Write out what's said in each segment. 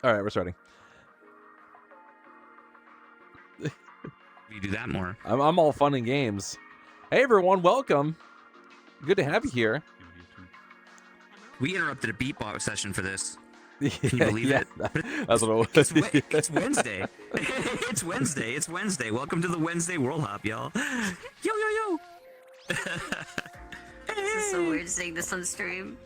All right, we're starting. You do that more. I'm all fun and games. Hey everyone, welcome. Good to have you here. We interrupted a beatbox session for this. Can you believe it? That's what it was. It's Wednesday. It's Wednesday. It's Wednesday. Welcome to the Wednesday World Hop, y'all. Yo, yo, yo. This is so weird saying this on stream.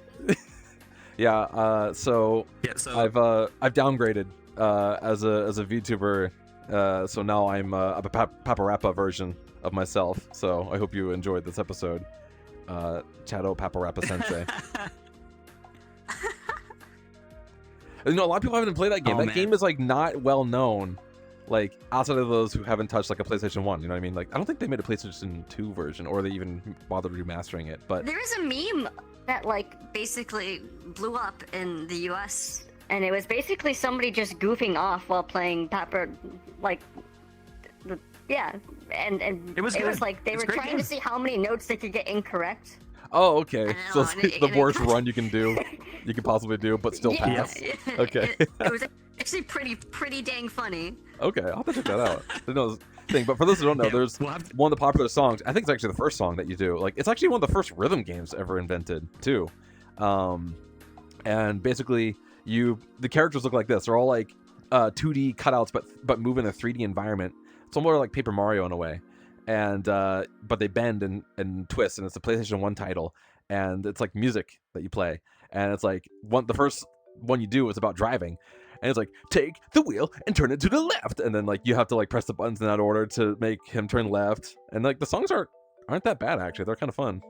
Yeah. So I've downgraded as a VTuber. So now I'm a Paparappa version of myself. So I hope you enjoyed this episode. Chato Paparappa Sensei. You know, a lot of people haven't played that game. That game is like not well known, like outside of those who haven't touched like a PlayStation 1. You know what I mean? Like I don't think they made a PlayStation 2 version, or they even bothered remastering it. But there is a meme that like basically blew up in the US, and it was basically somebody just goofing off while playing Pepper, like, yeah, and it was like they were trying to see how many notes they could get incorrect. Oh, okay. So it's the worst run you can possibly do, but still pass. Yeah. Okay. It was actually pretty dang funny. Okay, I'll have to check that out. I know this thing, but for those who don't know, there's one of the popular songs. I think it's actually the first song that you do. Like, it's actually one of the first rhythm games ever invented, too. And basically, the characters look like this. They're all like 2D cutouts, but move in a 3D environment. It's more like Paper Mario in a way. And but they bend and twist, and it's a PlayStation 1 title, and it's like music that you play, and it's like the first one you do is about driving, and it's like take the wheel and turn it to the left, and then like you have to like press the buttons in that order to make him turn left, and like the songs aren't that bad actually. They're kind of fun.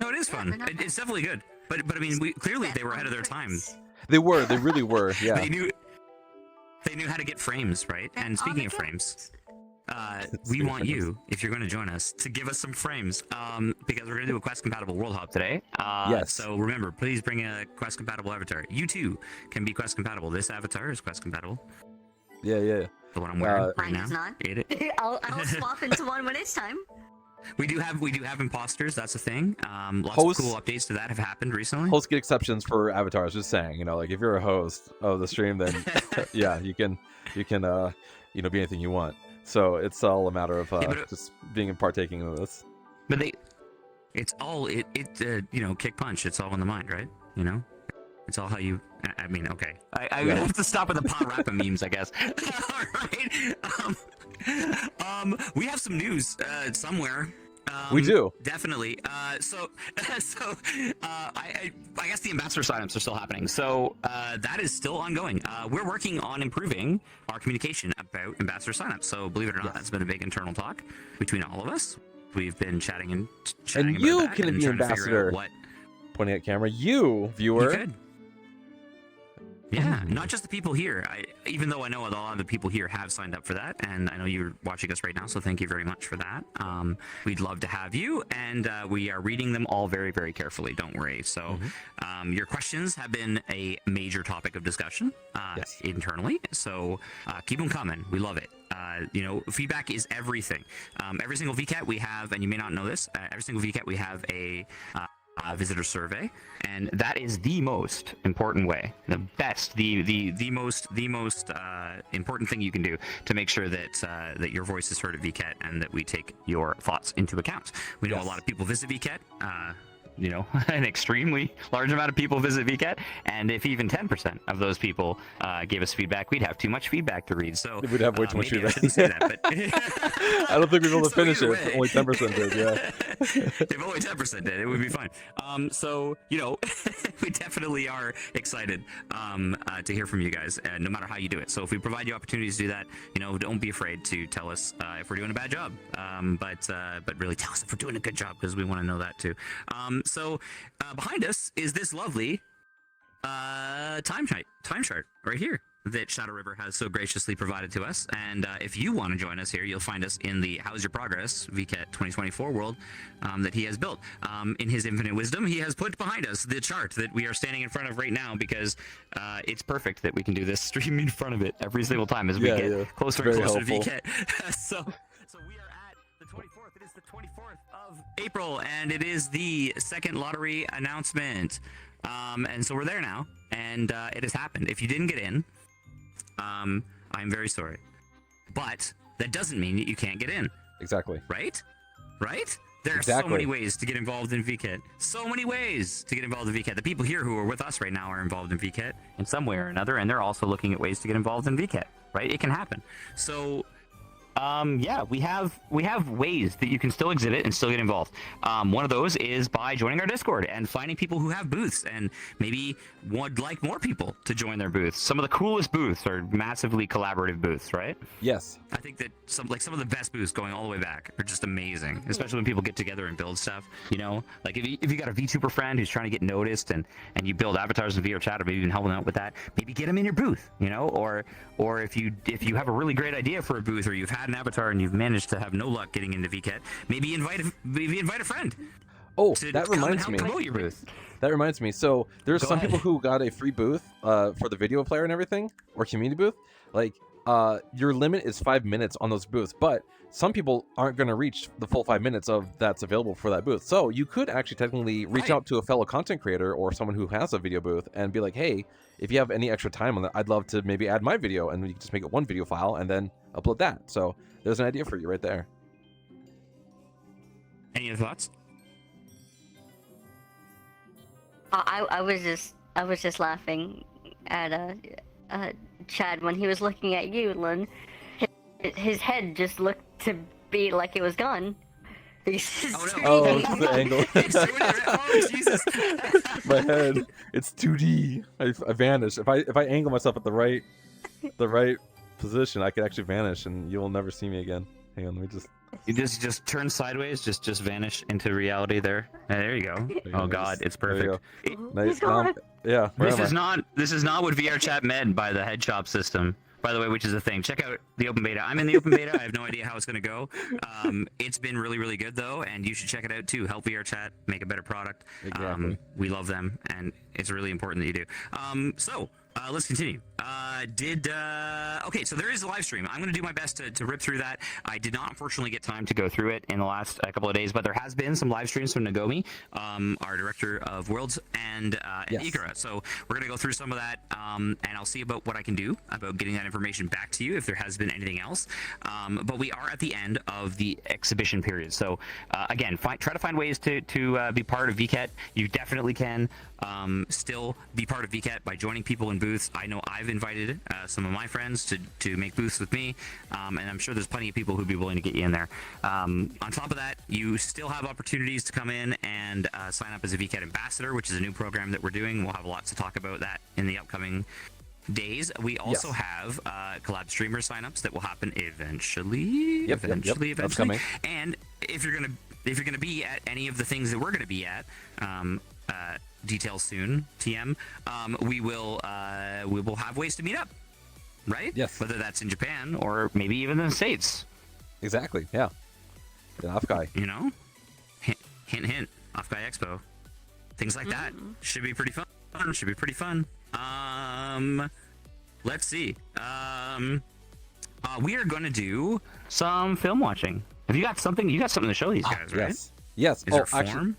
No, it is fun. It's definitely good. But I mean, clearly they were ahead of their time. They really were. Yeah. They knew how to get frames right. And speaking of frames. We want you, if you're going to join us, to give us some frames, because we're going to do a Quest-compatible World Hop today. Yes. So remember, please bring a Quest-compatible avatar. You too can be Quest-compatible. This avatar is Quest-compatible. Yeah. The one I'm wearing right Mine now. is not. I'll swap into one when it's time. We do have imposters. That's a thing. Lots of cool updates to that have happened recently. Hosts get exceptions for avatars. Just saying, you know, like if you're a host of the stream, then yeah, you can be anything you want. So it's all a matter of just being and partaking in this. But it's all kick punch. It's all in the mind, right? You know, it's all how you. I mean, okay. I have to stop with the Paparappa memes, I guess. All right. We have some news somewhere. We do definitely. I guess the ambassador signups are still happening. So that is still ongoing. We're working on improving our communication about ambassador signups. So believe it or not, that's been a big internal talk between all of us. We've been chatting and about you that can and be ambassador. what pointing at camera, you viewer. You could. Yeah, not just the people here. Even though I know a lot of the people here have signed up for that, and I know you're watching us right now, so thank you very much for that. We'd love to have you, and we are reading them all very, very carefully. Don't worry. So, your questions have been a major topic of discussion internally. So keep them coming. We love it. Feedback is everything. Every single VCAT we have, and you may not know this, every single VCAT we have a visitor survey, and that is the most important way, the best, the most important thing you can do to make sure that that your voice is heard at VCAT and that we take your thoughts into account. We know a lot of people visit VCAT. An extremely large amount of people visit VCAT, and if even 10% of those people gave us feedback, we'd have too much feedback to read. So we'd have way too much feedback. I shouldn't say that, but I don't think we'd be able to finish it if only 10% did. Yeah. If only 10% did, it would be fine. We definitely are excited to hear from you guys, no matter how you do it. So if we provide you opportunities to do that, don't be afraid to tell us if we're doing a bad job. But really tell us if we're doing a good job, because we want to know that too. So behind us is this lovely time chart right here that Shadow River has so graciously provided to us. And if you want to join us here, you'll find us in the How's Your Progress VCAT 2024 world that he has built. In his infinite wisdom, he has put behind us the chart that we are standing in front of right now, because it's perfect that we can do this stream in front of it every single time as we get closer and closer to VCAT. So we are at the 24th. It is the 24th of April, and it is the second lottery announcement. And so we're there now, and it has happened. If you didn't get in, I'm very sorry. But that doesn't mean that you can't get in, Exactly. right? Right? There are Exactly. so many ways to get involved in VCAT. So many ways to get involved in VCAT. The people here who are with us right now are involved in VCAT in some way or another, and they're also looking at ways to get involved in VCAT, right? It can happen. So yeah, we have ways that you can still exhibit and still get involved. One of those is by joining our Discord and finding people who have booths and maybe would like more people to join their booths. Some of the coolest booths are massively collaborative booths, right? Yes. I think that some of the best booths going all the way back are just amazing, especially when people get together and build stuff. You know, like if you got a VTuber friend who's trying to get noticed and you build avatars in VR chat, or maybe even helping out with that, maybe get them in your booth. You know, or if you have a really great idea for a booth, or you've had an avatar and you've managed to have no luck getting into VCAT, maybe invite a friend. Oh, To that come and reminds help me. promote your booth. That reminds me. So there's Go some ahead. people who got a free booth for the video player and everything, or community booth. Like your limit is 5 minutes on those booths, but some people aren't going to reach the full 5 minutes of that's available for that booth. So you could actually technically reach Right. out to a fellow content creator or someone who has a video booth and be like, hey, if you have any extra time on that, I'd love to maybe add my video, and we can just make it one video file and then upload that. So there's an idea for you right there. Any other thoughts? I was just laughing at Chad when he was looking at you, Lynn. His head just looked to be like it was gone. Oh, no. Oh, it's the angle. It's doing it. Oh, Jesus. My head, it's 2D. I vanish. If I angle myself at the right position, I can actually vanish, and you'll never see me again. Hang on, let me just. You just turn sideways, just vanish into reality there. There you go. you Oh go, God, just- it's there you perfect. go. Nice. He's gone. Yeah. where This am I? is not what VR chat meant by the head shop system, by the way, which is a thing. Check out the open beta. I'm in the open beta. I have no idea how it's going to go. It's been really, really good though, and you should check it out too. Help VR chat make a better product. Exactly. We love them, and it's really important that you do. So let's continue. Okay, so there is a live stream. I'm going to do my best to rip through that. I did not unfortunately get time to go through it in the last couple of days, but there has been some live streams from Nagomi, our director of Worlds, and Yes. Ikara. So we're going to go through some of that, and I'll see about what I can do about getting that information back to you if there has been anything else. But we are at the end of the exhibition period. So again, try to find ways to be part of VCAT. You definitely can still be part of VCAT by joining people in booths. I know I've invited some of my friends to make booths with me, and I'm sure there's plenty of people who'd be willing to get you in there. On top of that, you still have opportunities to come in and sign up as a VCAT ambassador, which is a new program that we're doing. We'll have lots to talk about that in the upcoming days. We also Yes. have collab streamer signups that will happen eventually. Yep. That's coming. And if you're gonna be at any of the things that we're gonna be at, details soon, TM. We will have ways to meet up, right? Yes. Whether that's in Japan or maybe even in the States. Exactly. Yeah. An off guy. You know, hint, hint. Off Guy Expo, things like that should be pretty fun. Should be pretty fun. Let's see. We are going to do some film watching. Have you got something? You got something to show these guys, right? Yes. Yes. Is there a actually, form?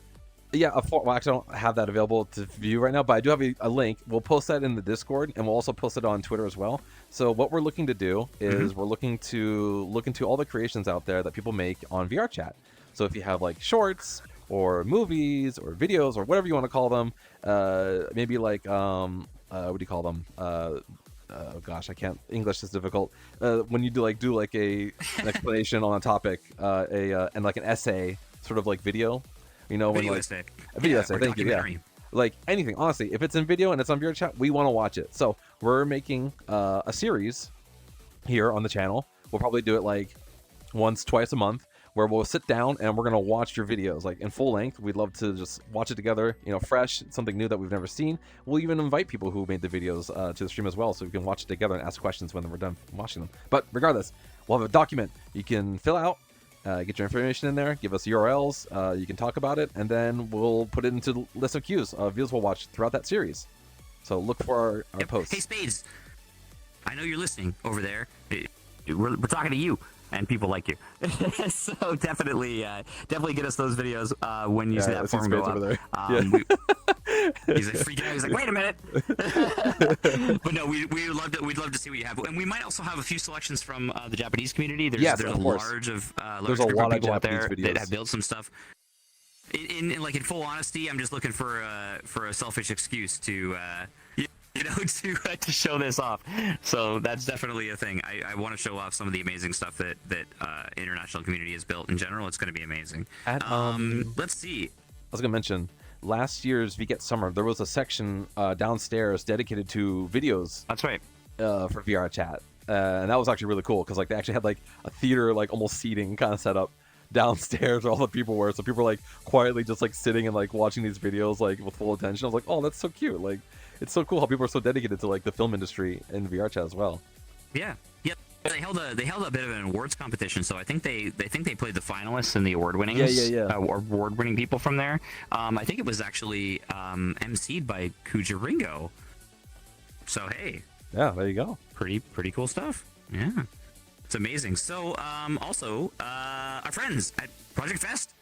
yeah. Well, actually, I don't have that available to view right now, but I do have a link. We'll post that in the Discord, and we'll also post it on Twitter as well. So what we're looking to do is we're looking to look into all the creations out there that people make on VR chat. So if you have like shorts or movies or videos or whatever you want to call them, maybe like what do you call them? Oh gosh, I can't. English is difficult. When you do like an explanation on a topic, and like an essay, sort of like video. You know, Video when like essay. a video Yeah, essay. or Thank you. Yeah. documentary. Like anything, honestly, if it's in video and it's on VR chat, we want to watch it. So we're making a series here on the channel. We'll probably do it like once, twice a month, where we'll sit down and we're gonna watch your videos like in full length. We'd love to just watch it together, you know, fresh, something new that we've never seen. We'll even invite people who made the videos to the stream as well, so we can watch it together and ask questions when we're done watching them. But regardless, we'll have a document you can fill out. Get your information in there, give us URLs, you can talk about it, and then we'll put it into the list of queues of videos we'll watch throughout that series. So look for our posts. Hey, Spades. I know you're listening over there. We're talking to you. and people like you. So definitely get us those videos when you see that form go up. There. He's like freaking out. He's like, wait a minute. But no, we'd love to see what you have, and we might also have a few selections from the Japanese community. There's a large there's a lot of people out Japanese there videos that have built some stuff. In full honesty, I'm just looking for a selfish excuse to to show this off. So that's definitely a thing. I want to show off some of the amazing stuff that international community has built in general. It's going to be amazing. Let's see. I was gonna mention last year's VGet Summer. There was a section downstairs dedicated to videos. That's right. For VR chat, and that was actually really cool because like they actually had like a theater, like almost seating kind of set up downstairs where all the people were. So people were like quietly just like sitting and like watching these videos like with full attention. I was like, oh, that's so cute. Like, it's so cool how people are so dedicated to like the film industry and VR chat as well. Yeah. Yep. They held a bit of an awards competition, so I think they played the finalists and the award winnings. Award winning people from there. I think it was actually emceed by Kuja Ringo. So hey. Yeah, there you go. Pretty cool stuff. Yeah. It's amazing. So, also, our friends at Project Fest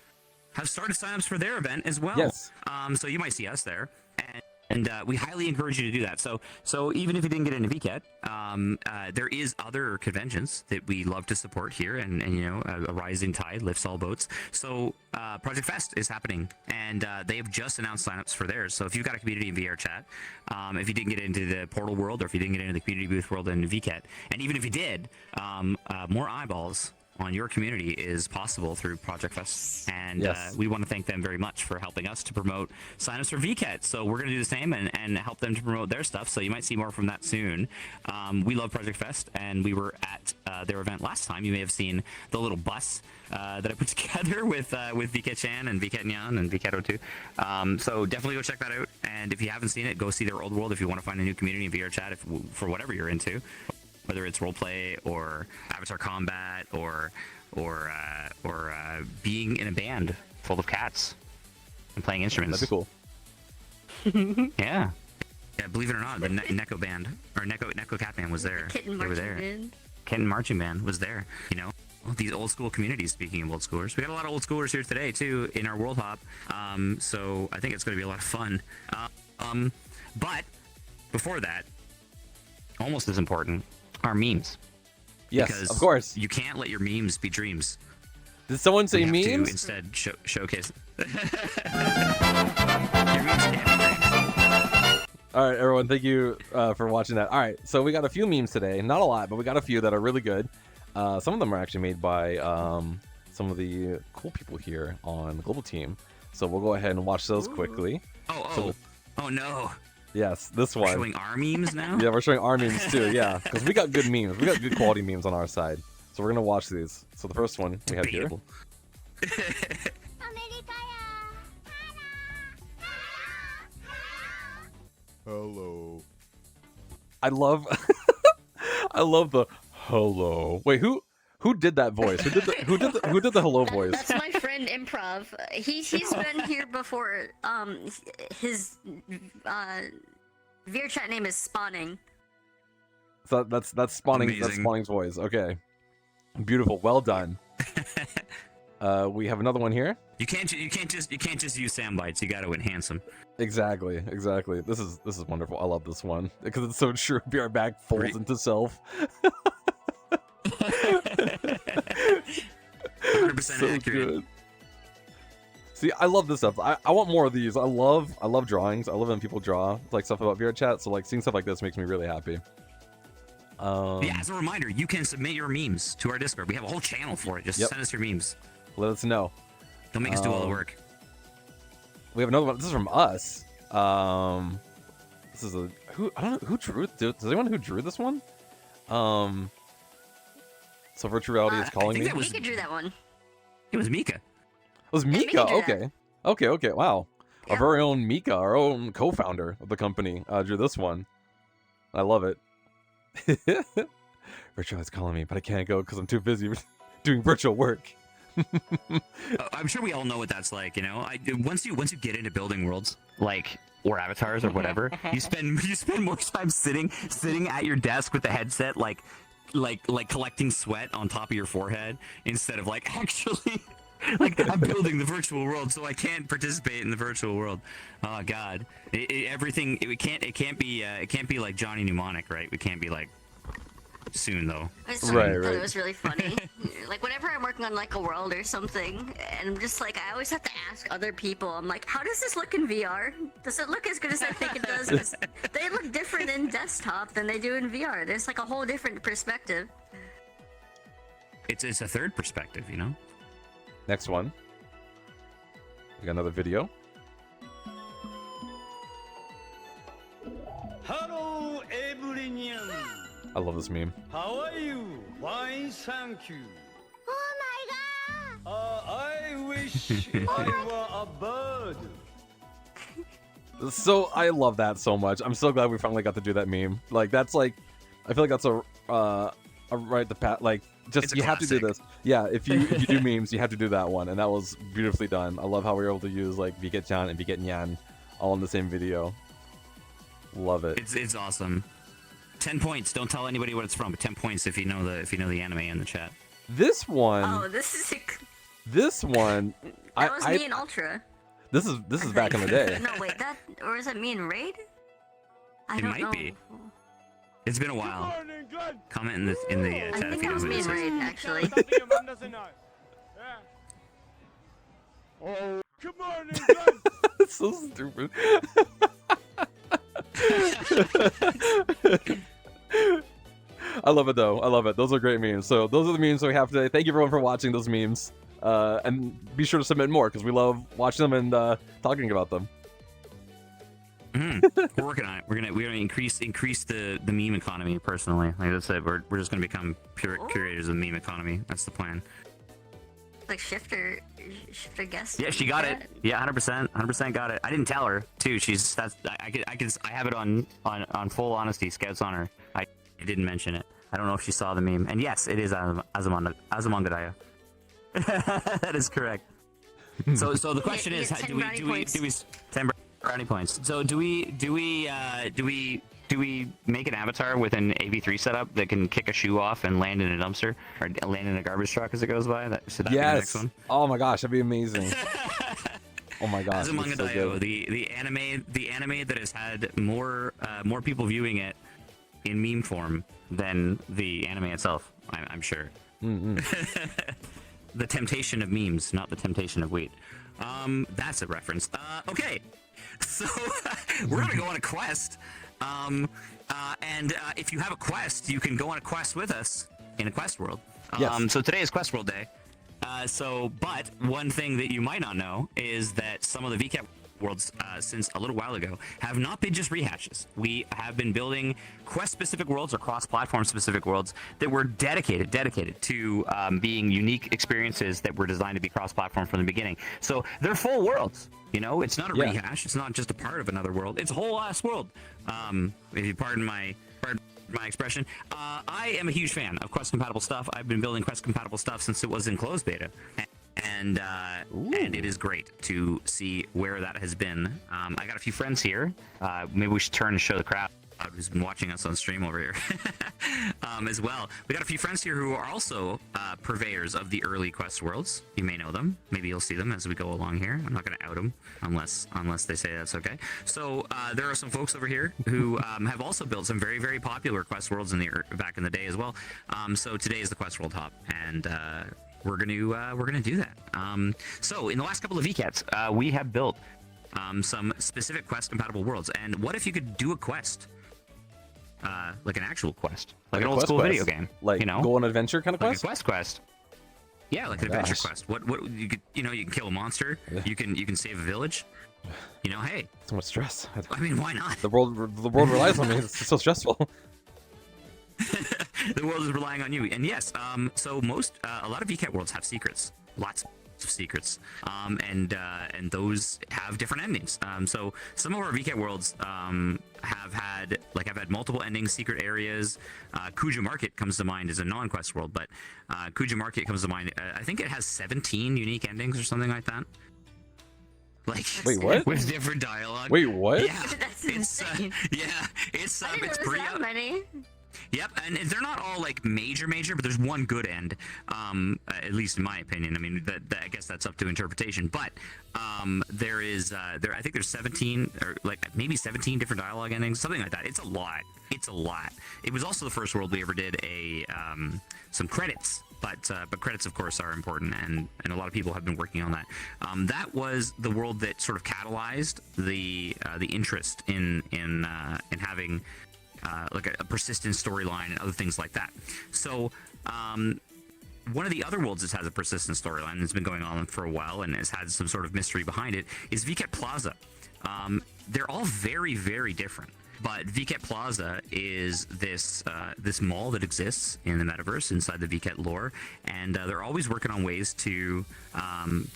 have started signups for their event as well. Yes. So you might see us there, and we highly encourage you to do that. So even if you didn't get into VCAT, there is other conventions that we love to support here, and a rising tide lifts all boats. So Project Fest is happening, and they have just announced signups for theirs. So if you've got a community in VR chat, if you didn't get into the Portal world, or if you didn't get into the community booth world in VCAT, and even if you did, more eyeballs on your community is possible through Project Fest, and we want to thank them very much for helping us to promote signups for VCAT. So we're going to do the same and help them to promote their stuff. So you might see more from that soon. We love Project Fest, and we were at their event last time. You may have seen the little bus that I put together with VCAT Chan and VCAT Nyan and VCAT O2. So definitely go check that out. And if you haven't seen it, go see their old world if you want to find a new community in VR chat for whatever you're into. Whether it's roleplay or avatar combat or being in a band full of cats and playing instruments. That'd be cool. Yeah, believe it or not, the Neko band or Neko Cat Band was there. Kitten they were marching there. band. Kitten marching band was there. These old school communities. Speaking of old schoolers, we got a lot of old schoolers here today too in our World Hop. So I think it's going to be a lot of fun. But before that, almost as important, our memes. Yes, because of course. You can't let your memes be dreams. Did someone say we have memes? to instead showcase. Your memes can't be dreams. All right, everyone, thank you for watching that. All right, so we got a few memes today. Not a lot, but we got a few that are really good. Some of them are actually made by some of the cool people here on the Global Team. So we'll go ahead and watch those quickly. Oh no. Yes, this one. We're showing our memes now? Yeah, we're showing our memes too, yeah. Because we got good memes. We got good quality memes on our side. So we're going to watch these. So the first one we have here. Hello. I love the hello. Wait, who did that voice? Who did the hello voice? That's my friend Improv. He's been here before. His VR chat name is Spawning. So that's Spawning. Amazing. That's Spawning's voice. Okay, beautiful. Well done. We have another one here. You can't just use sound bites. You got to enhance them. Exactly. This is wonderful. I love this one because it's so true. VR back folds into self. 100% So accurate. good. See, I love this stuff. I want more of these. I love drawings. I love when people draw like stuff about VR chat. So like seeing stuff like this makes me really happy. Yeah, as a reminder, you can submit your memes to our Discord. We have a whole channel for it. Just send us your memes. Let us know. Don't make us do all the work. We have another one. This is from us. This is I don't know who drew it. Does anyone who drew this one? So virtual reality is calling me. Mika drew that one. It was Mika. It was Mika. Mika drew Okay. Wow. Yeah. Our very own Mika, our own co-founder of the company, drew this one. I love it. Virtual is calling me, but I can't go because I'm too busy doing virtual work. I'm sure we all know what that's like, once you get into building worlds, like, or avatars or whatever, you spend more time sitting at your desk with the headset, like like collecting sweat on top of your forehead instead of like actually like I'm building the virtual world, so I can't participate in the virtual world. Oh God, everything it can't be like Johnny Mnemonic, right? We can't be like soon though. I just thought it was really funny. Like whenever I'm working on like a world or something, and I'm just like, I always have to ask other people. I'm like, how does this look in VR? Does it look as good as I think it does? 'Cause they look different in desktop than they do in VR. There's like a whole different perspective. It's a third perspective, you know. Next one. We got another video. Hello, everyone. I love this meme. How are you? Fine, thank you. Oh my god! I wish I were a bird. So I love that so much. I'm so glad we finally got to do that meme. Like that's like, I feel like that's a right the path. Like just you have to do this. Yeah, if you do memes, you have to do that one, and that was beautifully done. I love how we were able to use like Viket-chan and Viket-nyan all in the same video. Love it. It's awesome. 10 points. Don't tell anybody what it's from, but 10 points if you know the anime in the chat. This one. Oh, this is This one. that was me in Ultra. This is back in the day. No, wait, that or is it me in Raid? I It don't might know. be. It's been a while. Morning, God. Comment in the I chat if think you that know was who me this in is. Raid, actually. Something your mom doesn't know. Yeah. Oh, good morning, God. It's so stupid. I love it though. I love it. Those are great memes. So those are the memes that we have today. Thank you everyone for watching those memes. And be sure to submit more because we love watching them and talking about them. We're working on it. We're gonna increase the meme economy. Personally, like I said, we're just gonna become pure curators of the meme economy. That's the plan. Like Shifter guessed. Yeah, she got it. Yeah, 100% got it. I didn't tell her too. I have it on full honesty. Scouts on her. I didn't mention it. I don't know if she saw the meme. And yes, it is Azumanga. That is correct. So the question You is, get 10 do we brownie 10 brownie points? So do we make an avatar with an AV3 setup that can kick a shoe off and land in a dumpster or land in a garbage truck as it goes by? Should that be the next Yes. one? Oh my gosh, that'd be amazing. Oh my gosh. Azumanga it's so Daioh, good. the anime that has had more people viewing it in meme form than the anime itself. I'm sure. The temptation of memes, not the temptation of wheat. That's a reference. Okay, so we're gonna go on a quest. And if you have a quest, you can go on a quest with us in a quest world. Yes. So today is Quest World Day. But one thing that you might not know is that some of the VCAT worlds since a little while ago have not been just rehashes. We have been building quest-specific worlds or cross-platform specific worlds that were dedicated to being unique experiences that were designed to be cross-platform from the beginning. So they're full worlds. You know, it's not a rehash. It's not just a part of another world. It's a whole ass world. If you pardon my expression. I am a huge fan of Quest compatible stuff. I've been building Quest compatible stuff since it was in closed beta. And it is great to see where that has been. I got a few friends here. Maybe we should turn and show the crowd who's been watching us on stream over here as well. We got a few friends here who are also purveyors of the early Quest worlds. You may know them. Maybe you'll see them as we go along here. I'm not going to out them unless they say that's okay. So there are some folks over here who have also built some very, very popular Quest worlds back in the day as well. So today is the Quest World Hop, and we're gonna do that. So in the last couple of VCATs, we have built some specific Quest compatible worlds. And what if you could do a quest, like an actual quest, like an old school video game, like, you know, go on an adventure kind of like quest? a quest? Yeah, like an adventure gosh. quest. What you could, you can kill a monster. Yeah. You can save a village. You know, hey, So much stress. I mean, why not? The world relies on me. It's so stressful. The world is relying on you. And yes, so a lot of VCAT worlds have secrets, lots of secrets, and those have different endings. So some of our VCAT worlds have had multiple endings, secret areas. Kuja Market comes to mind as a non-quest world, but Kuja Market comes to mind. I think it has 17 unique endings or something like that. Like, Wait, what? with different dialogue. Wait, what? Yeah, That's it's insane. yeah, it's I didn't it's know pretty there was that many. Yep, and they're not all like major, but there's one good end, at least in my opinion. I mean, I guess that's up to interpretation. But there is, I think there's 17 or like maybe 17 different dialogue endings, something like that. It's a lot. It's a lot. It was also the first world we ever did some credits. But credits, of course, are important, and a lot of people have been working on that. That was the world that sort of catalyzed the interest in having like a persistent storyline and other things like that. So one of the other worlds that has a persistent storyline that's been going on for a while and has had some sort of mystery behind it is VCAT Plaza. They're all very, very different. But VCAT Plaza is this mall that exists in the metaverse inside the VCAT lore, and they're always working on ways to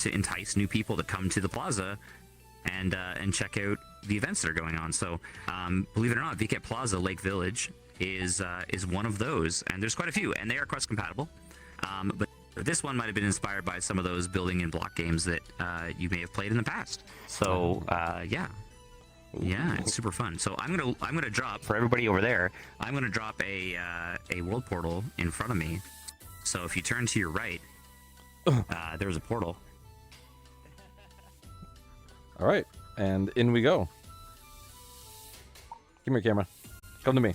entice new people to come to the plaza and check out the events that are going on. So believe it or not, VCAT Plaza Lake Village is one of those, and there's quite a few, and they are Quest compatible. But this one might have been inspired by some of those building and block games that you may have played in the past. So yeah. Yeah, it's super fun. So I'm gonna drop for everybody over there. I'm gonna drop a world portal in front of me. So if you turn to your right, there's a portal. All right, and in we go. Give me your camera. Come to me.